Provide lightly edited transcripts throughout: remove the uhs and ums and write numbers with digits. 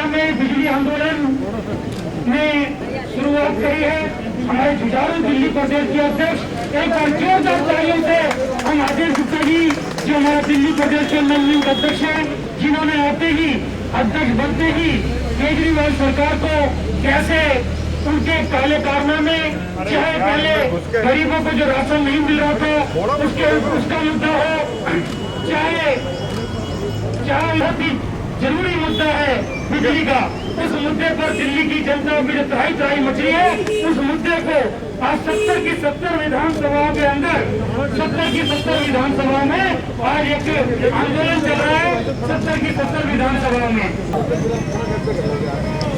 में बिजली आंदोलन ने शुरुआत करी है। हमारे जुझारू दिल्ली प्रदेश के अध्यक्ष एक बार जोरदार तालियों से हम आदेश गुप्ता जी जो हमारा दिल्ली प्रदेश के नवनियुक्त अध्यक्ष हैं, जिन्होंने आते ही अध्यक्ष बनते ही केजरीवाल सरकार को कैसे उनके काले कारनामे, चाहे पहले गरीबों को जो राशन नहीं मिल रहा था उसका मुद्दा हो, चाहे बहुत ही जरूरी मुद्दा है बिजली का, उस मुद्दे पर दिल्ली की जनता की जो त्राही मच रही है, उस मुद्दे को आज 70 की 70 विधानसभाओं के अंदर 70 की 70 विधानसभाओं में आज एक आंदोलन चल रहा है। 70 की 70 विधानसभाओं में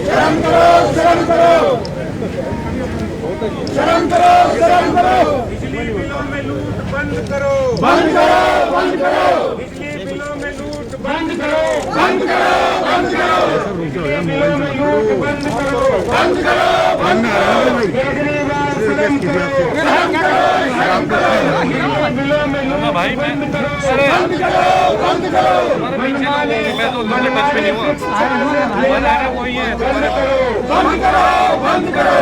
शर्म करो, शर्म करो, शर्म करो, शर्म करो। बिजली बिलों में लूट बंद करो, बंद करो, बंद करो। बिजली बिलों में लूट बंद करो, बंद करो, बंद करो। बिजली बिलों में लूट बंद करो, बंद करो, बंद करो। केजरीवाल शर्म करो, शर्म करो, शर्म करो। बिजली बिलों में लूट बंद करो, बंद करो, बंद करो। मैं तो उन्होंने टच पे नहीं हुआ, वही है। बंद करो, बंद करो, बंद करो।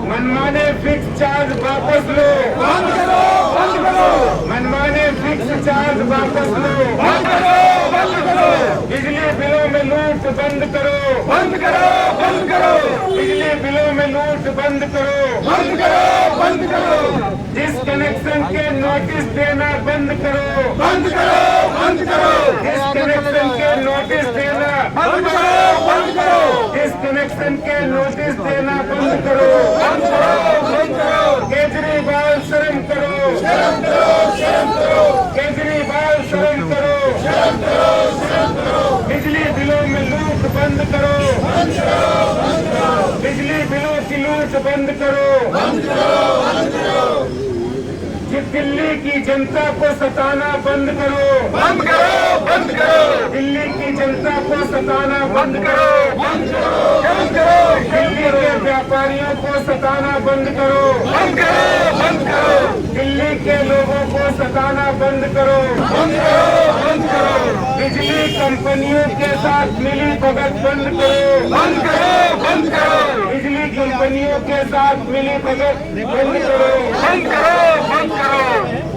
मनमाने फिक्स चार्ज वापस लो, बंद करो, बंद करो। मनमाने फिक्स चार्ज वापस लो, बंद करो, बंद करो। बिजली बिलों में लूट बंद करो, बंद करो, बंद करो। बिजली बिलों में लूट बंद करो, बंद करो, बंद करो। डिस्कनेक्शन के नोटिस देना बंद करो, बंद करो, बंद करो। डिस्कनेक्शन के नोटिस देना, बंद करो, बंद करो। डिस्कनेक्शन के नोटिस देना बंद करो, बंद करो, बंद करो। केजरीवाल शर्म करो, शर्म करो, शर्म करो। केजरीवाल शर्म करो, शर्म करो, शर्म करो। बिजली बिलों में लूट बंद करो, बंद करो, बंद करो। बिजली बिलों की लूट बंद करो, बंद करो, बंद करो। दिल्ली की जनता को सताना बंद करो, बंद करो, बंद करो। दिल्ली की जनता को सताना बंद करो, बंद करो, बंद करो। दिल्ली के व्यापारियों को सताना बंद करो, बंद करो, बंद करो। दिल्ली के लोगों को सताना बंद करो, बंद करो, बंद करो। बिजली कंपनियों के साथ मिली भगत बंद करो, बंद करो, बंद करो। बिजली कंपनियों के साथ मिली भगत बंद करो, बंद करो, बंद करो।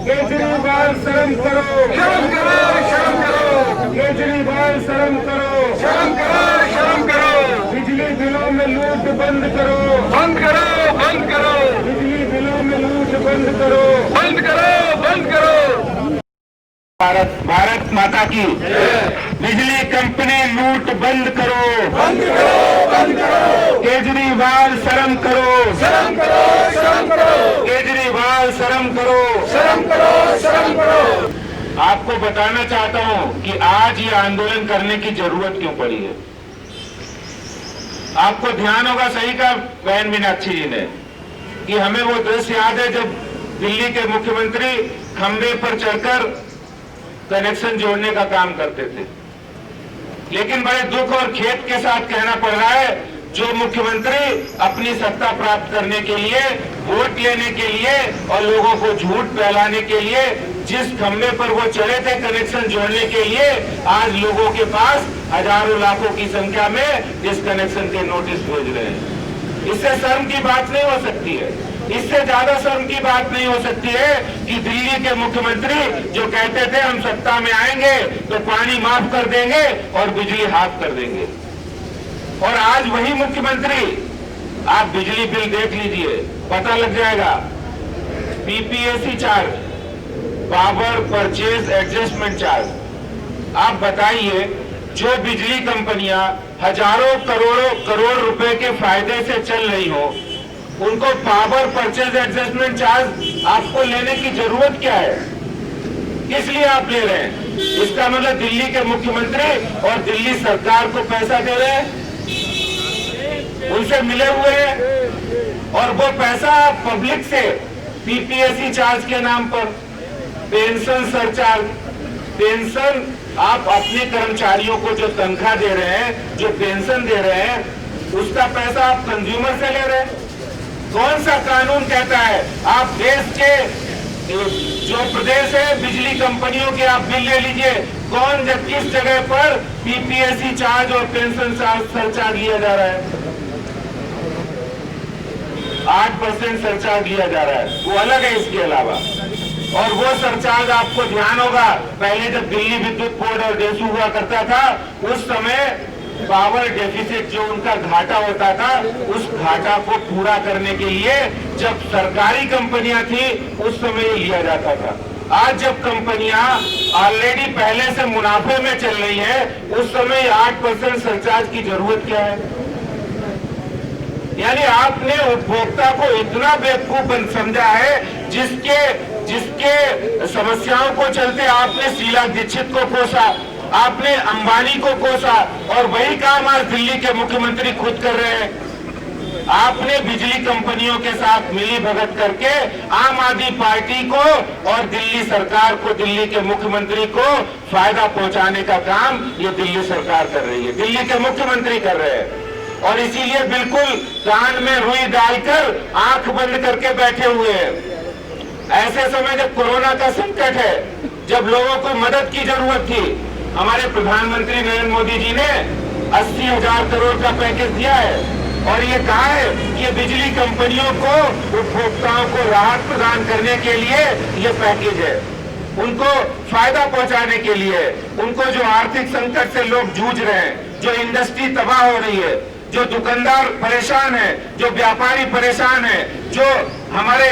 केजरीवाल शर्म करो, शर्म करो, शर्म करो। केजरीवाल शर्म करो, शर्म करो, शर्म करो। बिजली बिलों में लूट बंद करो, बंद करो, बंद करो। बिजली बिलों में लूट बंद करो, बंद करो, बंद करो। भारत माता की बिजली कंपनी लूट बंद करो, बंद करो, बंद करो। केजरीवाल शर्म करो, शर्म करो, शर्म करो। केजरीवाल शर्म करो। शर्म करो, शर्म करो। आपको बताना चाहता हूं कि आज ये आंदोलन करने की जरूरत क्यों पड़ी है। आपको ध्यान होगा, सही का बहन मीनाक्षी जी ने, कि हमें वो दृश्य याद है जब दिल्ली के मुख्यमंत्री खंबे पर चढ़कर कनेक्शन जोड़ने का काम करते थे। लेकिन बड़े दुख और खेद के साथ कहना पड़ रहा है, जो मुख्यमंत्री अपनी सत्ता प्राप्त करने के लिए, वोट लेने के लिए और लोगों को झूठ फैलाने के लिए जिस खंबे पर वो चढ़े थे कनेक्शन जोड़ने के लिए, आज लोगों के पास हजारों लाखों की संख्या में डिस्कनेक्शन के नोटिस भेज रहे हैं। इससे शर्म की बात नहीं हो सकती है, इससे ज्यादा शर्म की बात नहीं हो सकती है कि दिल्ली के मुख्यमंत्री जो कहते थे हम सत्ता में आएंगे तो पानी माफ कर देंगे और बिजली हाफ कर देंगे, और आज वही मुख्यमंत्री, आप बिजली बिल देख लीजिए, पता लग जाएगा। PPAC charge, power purchase adjustment charge. आप बताइए, जो बिजली कंपनियां हजारों करोड़ रुपए के फायदे से चल रही हो, उनको पावर परचेज एडजस्टमेंट चार्ज आपको लेने की जरूरत क्या है? किस लिए आप ले रहे हैं? इसका मतलब दिल्ली के मुख्यमंत्री और दिल्ली सरकार को पैसा दे रहे हैं, उनसे मिले हुए हैं, और वो पैसा पब्लिक से पीपीएसी चार्ज के नाम पर, पेंशन सरचार्ज, पेंशन आप अपने कर्मचारियों को जो तनख्वाह दे रहे हैं, जो पेंशन दे रहे हैं, उसका पैसा आप कंज्यूमर से ले रहे हैं। कौन सा कानून कहता है आप देश के जो प्रदेश है बिजली कंपनियों के आप बिल ले लीजिए, कौन किस जगह पर पीपीएससी चार्ज और पेंशन सरचार्ज लिया जा रहा है? 8% सरचार्ज लिया जा रहा है, वो अलग है इसके अलावा। और वो सरचार्ज आपको ध्यान होगा, पहले जब दिल्ली विद्युत बोर्ड और डेसू हुआ करता था, उस समय पावर डेफिसिट जो उनका घाटा होता था, उस घाटा को पूरा करने के लिए जब सरकारी कंपनियां थी उस समय ये लिया जाता था। आज जब कंपनियां ऑलरेडी पहले से मुनाफे में चल रही है, उस समय 8% सरचार्ज की जरूरत क्या है? यानी आपने उपभोक्ता को इतना बेवकूफ समझा है, जिसके समस्याओं को चलते आपने शीला दीक्षित को कोसा, आपने अंबानी को कोसा, और वही काम आज दिल्ली के मुख्यमंत्री खुद कर रहे हैं। आपने बिजली कंपनियों के साथ मिली भगत करके आम आदमी पार्टी को और दिल्ली सरकार को, दिल्ली के मुख्यमंत्री को फायदा पहुंचाने का काम ये दिल्ली सरकार कर रही है, दिल्ली के मुख्यमंत्री कर रहे हैं। और इसीलिए बिल्कुल कान में रुई डालकर आंख बंद करके बैठे हुए हैं। ऐसे समय जब कोरोना का संकट है, जब लोगों को मदद की जरूरत थी, हमारे प्रधानमंत्री नरेंद्र मोदी जी ने 80,000 करोड़ का पैकेज दिया है और ये कहा है कि ये बिजली कंपनियों को, उपभोक्ताओं को राहत प्रदान करने के लिए ये पैकेज है, उनको फायदा पहुंचाने के लिए। उनको जो आर्थिक संकट से लोग जूझ रहे हैं, जो इंडस्ट्री तबाह हो रही है, जो दुकानदार परेशान है, जो व्यापारी परेशान है, जो हमारे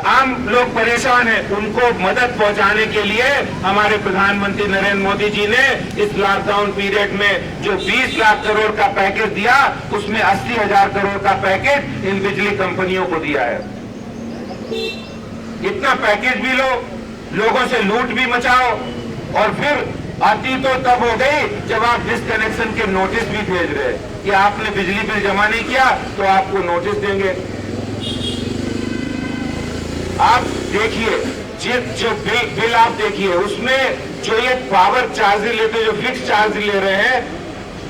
आम लोग परेशान हैं, उनको मदद पहुंचाने के लिए हमारे प्रधानमंत्री नरेंद्र मोदी जी ने इस लॉकडाउन पीरियड में जो 20 लाख करोड़ का पैकेज दिया, उसमें 80,000 करोड़ का पैकेज इन बिजली कंपनियों को दिया है। इतना पैकेज भी लो, लोगों से लूट भी मचाओ, और फिर आती तो तब हो गई जब आप डिस्कनेक्शन के नोटिस भी भेज रहे कि आपने बिजली बिल जमा नहीं किया तो आपको नोटिस देंगे। आप देखिए, जो बिल आप देखिए, उसमें जो ये पावर चार्ज लेते, जो फिक्स चार्ज ले रहे हैं,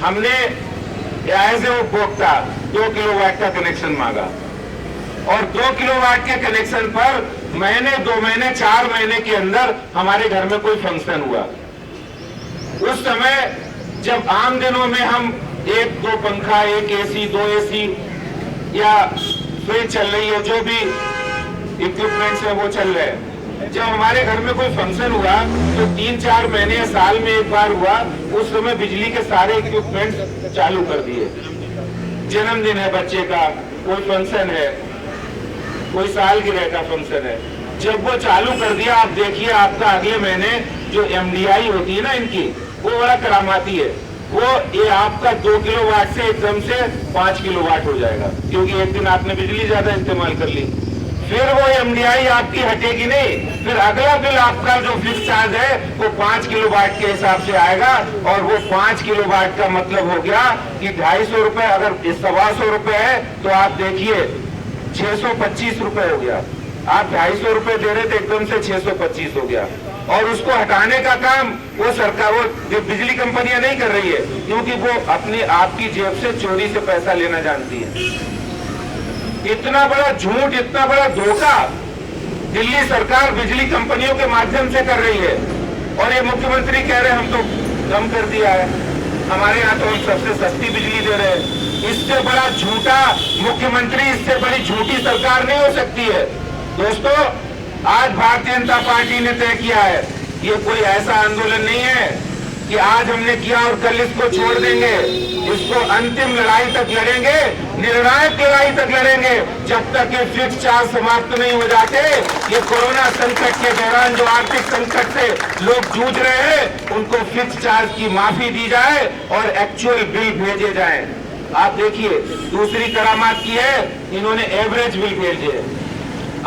हमने एज ए उपभोक्ता 2 किलोवाट का कनेक्शन मांगा और 2 किलोवाट के कनेक्शन पर महीने, 2 महीने, 4 महीने के अंदर हमारे घर में कोई फंक्शन हुआ। उस समय जब आम दिनों में हम 1-2 पंखा, 1 एसी, 2 एसी या फ्रिज चल रही है, जो भी इक्विपमेंट्स है वो चल रहे हैं, जब हमारे घर में कोई फंक्शन हुआ तो 3-4 महीने, साल में एक बार हुआ, उस समय बिजली के सारे इक्विपमेंट्स चालू कर दिए। जन्मदिन है बच्चे का, कोई फंक्शन है, कोई सालगिरह का फंक्शन है, जब वो चालू कर दिया, आप देखिए आपका अगले महीने जो एमडीआई होती है ना इनकी, वो बड़ा करामाती है, वो ये आपका 2 किलोवाट से एकदम से 5 किलोवाट हो जाएगा, क्योंकि एक दिन आपने बिजली ज्यादा इस्तेमाल कर ली। फिर वो एमडीआई आपकी हटेगी नहीं, फिर अगला बिल आपका जो फिक्स चार्ज है वो 5 किलोवाट के हिसाब से आएगा, और वो 5 किलोवाट का मतलब हो गया कि 250 रुपए, अगर 125 रुपए है तो आप देखिए 625 रुपए हो गया। आप 250 रुपए दे रहे थे, एकदम से 625 हो गया। और उसको हटाने का काम वो सरकार, वो बिजली कंपनियां नहीं कर रही है, क्योंकि वो अपनी आपकी जेब से चोरी से पैसा लेना जानती है। इतना बड़ा झूठ, इतना बड़ा धोखा दिल्ली सरकार बिजली कंपनियों के माध्यम से कर रही है, और ये मुख्यमंत्री कह रहे हैं हम तो कम कर दिया है, हमारे यहाँ तो हम सबसे सस्ती बिजली दे रहे हैं। इससे बड़ा झूठा मुख्यमंत्री, इससे बड़ी झूठी सरकार नहीं हो सकती है। दोस्तों, आज भारतीय जनता पार्टी ने तय किया है, ये कोई ऐसा आंदोलन नहीं है कि आज हमने किया और कल इसको छोड़ देंगे। इसको अंतिम लड़ाई तक लड़ेंगे, निर्णायक लड़ाई तक लड़ेंगे, जब तक ये फिक्स चार्ज समाप्त नहीं हो जाते। ये कोरोना संकट के दौरान जो आर्थिक संकट से लोग जूझ रहे हैं, उनको फिक्स चार्ज की माफी दी जाए और एक्चुअल बिल भेजे जाए। आप देखिए, दूसरी करामात की है, इन्होंने एवरेज बिल भेजे।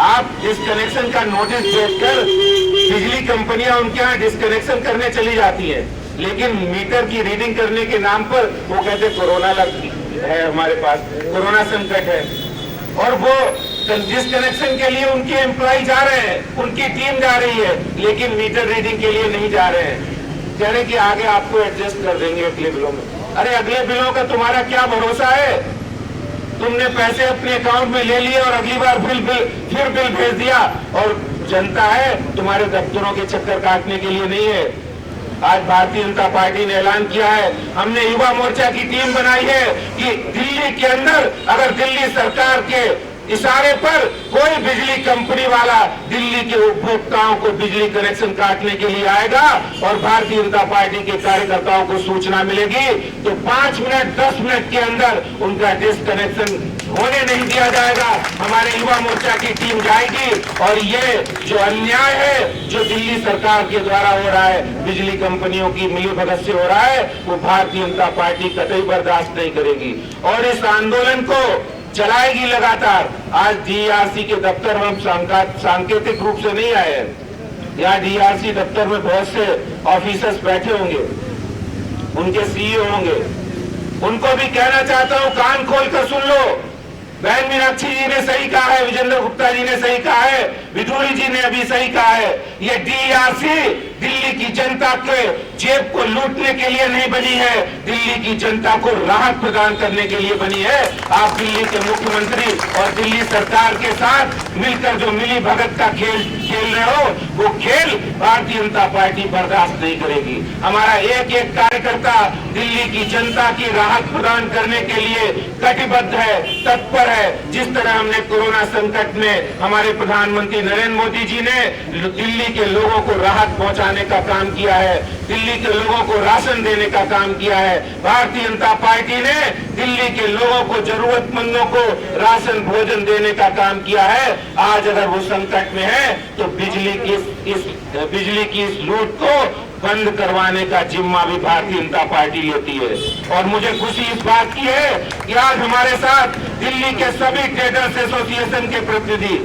आप डिस्कनेक्शन का नोटिस देखकर बिजली कंपनियां उनके यहाँ डिस्कनेक्शन करने चली जाती हैं, लेकिन मीटर की रीडिंग करने के नाम पर वो कहते कोरोना है, हमारे पास कोरोना संकट है, और वो डिस्कनेक्शन के लिए उनके एम्प्लॉय जा रहे हैं, उनकी टीम जा रही है, लेकिन मीटर रीडिंग के लिए नहीं जा रहे हैं। कह रहे कि आगे आपको एडजस्ट कर देंगे अगले बिलों में। अरे अगले बिलों का तुम्हारा क्या भरोसा है? तुमने पैसे अपने अकाउंट में ले लिए और अगली बार फिर बिल भेज दिया, और जनता है, तुम्हारे दफ्तरों के चक्कर काटने के लिए नहीं है। आज भारतीय जनता पार्टी ने ऐलान किया है, हमने युवा मोर्चा की टीम बनाई है कि दिल्ली के अंदर अगर दिल्ली सरकार के इशारे पर कोई बिजली कंपनी वाला दिल्ली के उपभोक्ताओं को बिजली कनेक्शन काटने के लिए आएगा और भारतीय जनता पार्टी के कार्यकर्ताओं को सूचना मिलेगी तो 5 मिनट 10 मिनट के अंदर उनका डिस्कनेक्शन होने नहीं दिया जाएगा। हमारे युवा मोर्चा की टीम जाएगी और ये जो अन्याय है जो दिल्ली सरकार के द्वारा हो रहा है, बिजली कंपनियों की मिलीभगत से हो रहा है, वो भारतीय जनता पार्टी कतई बर्दाश्त नहीं करेगी और इस आंदोलन को चलाएगी लगातार। आज डीआरसी के दफ्तर हम सांकेतिक रूप से नहीं आए हैं। यहाँ डीआरसी दफ्तर में बहुत से ऑफिसर्स बैठे होंगे, उनके सीईओ होंगे, उनको भी कहना चाहता हूँ कान खोलकर सुन लो। बहन मीनाक्षी जी ने सही कहा है, विजेंद्र गुप्ता जी ने सही कहा है, विधूरी जी ने अभी सही कहा है, ये डीआरसी दिल्ली की जनता के जेब को लूटने के लिए नहीं बनी है, दिल्ली की जनता को राहत प्रदान करने के लिए बनी है। आप दिल्ली के मुख्यमंत्री और दिल्ली सरकार के साथ मिलकर जो मिली भगत का खेल खेल रहे हो, वो खेल भारतीय जनता पार्टी बर्दाश्त नहीं करेगी। हमारा एक एक कार्यकर्ता दिल्ली की जनता की राहत प्रदान करने के लिए कटिबद्ध है, तत्पर है। जिस तरह हमने कोरोना संकट में हमारे प्रधानमंत्री नरेंद्र मोदी जी ने दिल्ली के लोगों को राहत पहुंचाने का काम किया है, दिल्ली के लोगों को राशन देने का काम किया है, भारतीय जनता पार्टी ने दिल्ली के लोगों को, जरूरतमंदों को राशन भोजन देने का काम किया है। आज अगर वो संकट में है तो बिजली की इस लूट को बंद करवाने का जिम्मा भी भारतीय जनता पार्टी लेती है। और मुझे खुशी इस बात की है कि आज हमारे साथ दिल्ली के सभी ट्रेडर्स एसोसिएशन के प्रतिनिधि,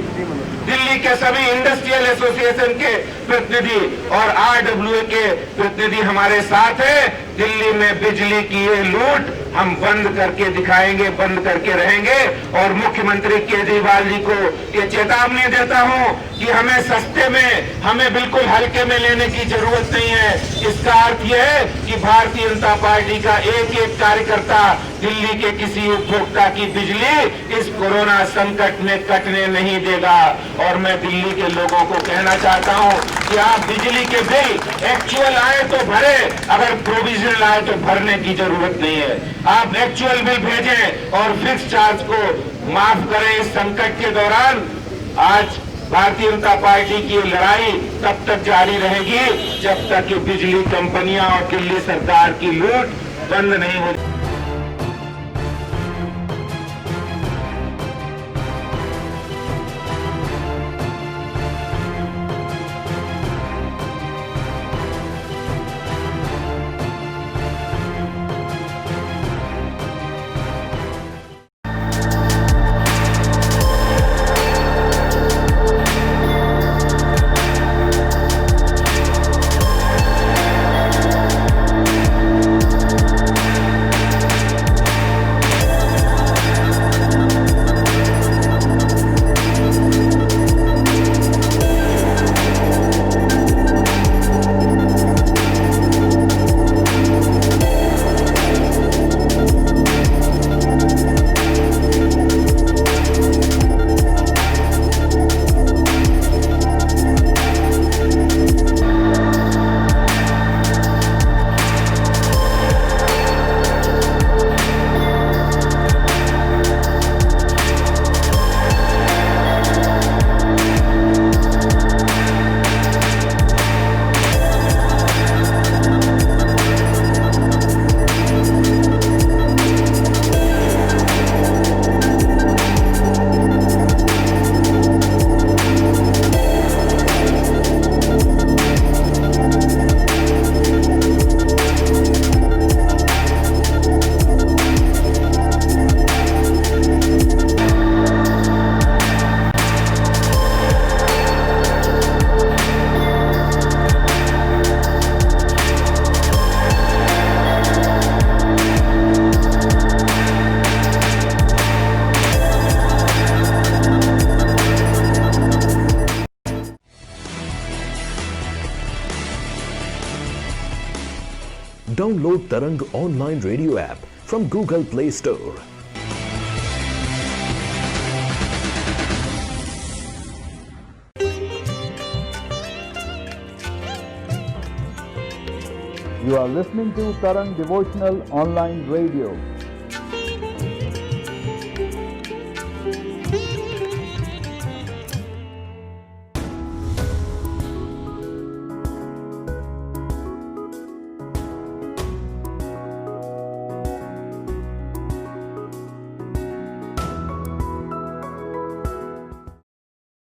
दिल्ली के सभी इंडस्ट्रियल एसोसिएशन के प्रतिनिधि और आरडब्ल्यूए के प्रतिनिधि हमारे साथ है। दिल्ली में बिजली की ये लूट हम बंद करके दिखाएंगे, बंद करके रहेंगे। और मुख्यमंत्री केजरीवाल जी को ये चेतावनी देता हूं कि हमें सस्ते में, हमें बिल्कुल हल्के में लेने की जरूरत नहीं है। इसका अर्थ यह है कि भारतीय जनता पार्टी का एक एक कार्यकर्ता दिल्ली के किसी उपभोक्ता की बिजली इस कोरोना संकट में कटने नहीं देगा। और मैं दिल्ली के लोगों को कहना चाहता हूं कि आप बिजली के बिल एक्चुअल आए तो भरे, अगर प्रोविजनल आए तो भरने की जरूरत नहीं है। आप एक्चुअल बिल भेजें और फिक्स चार्ज को माफ करें। इस संकट के दौरान आज भारतीय जनता पार्टी की लड़ाई तब तक जारी रहेगी जब तक कि बिजली कंपनियां और दिल्ली सरकार की लूट बंद नहीं हो। Download Tarang online radio app from Google Play Store. You are listening to Tarang Devotional Online Radio.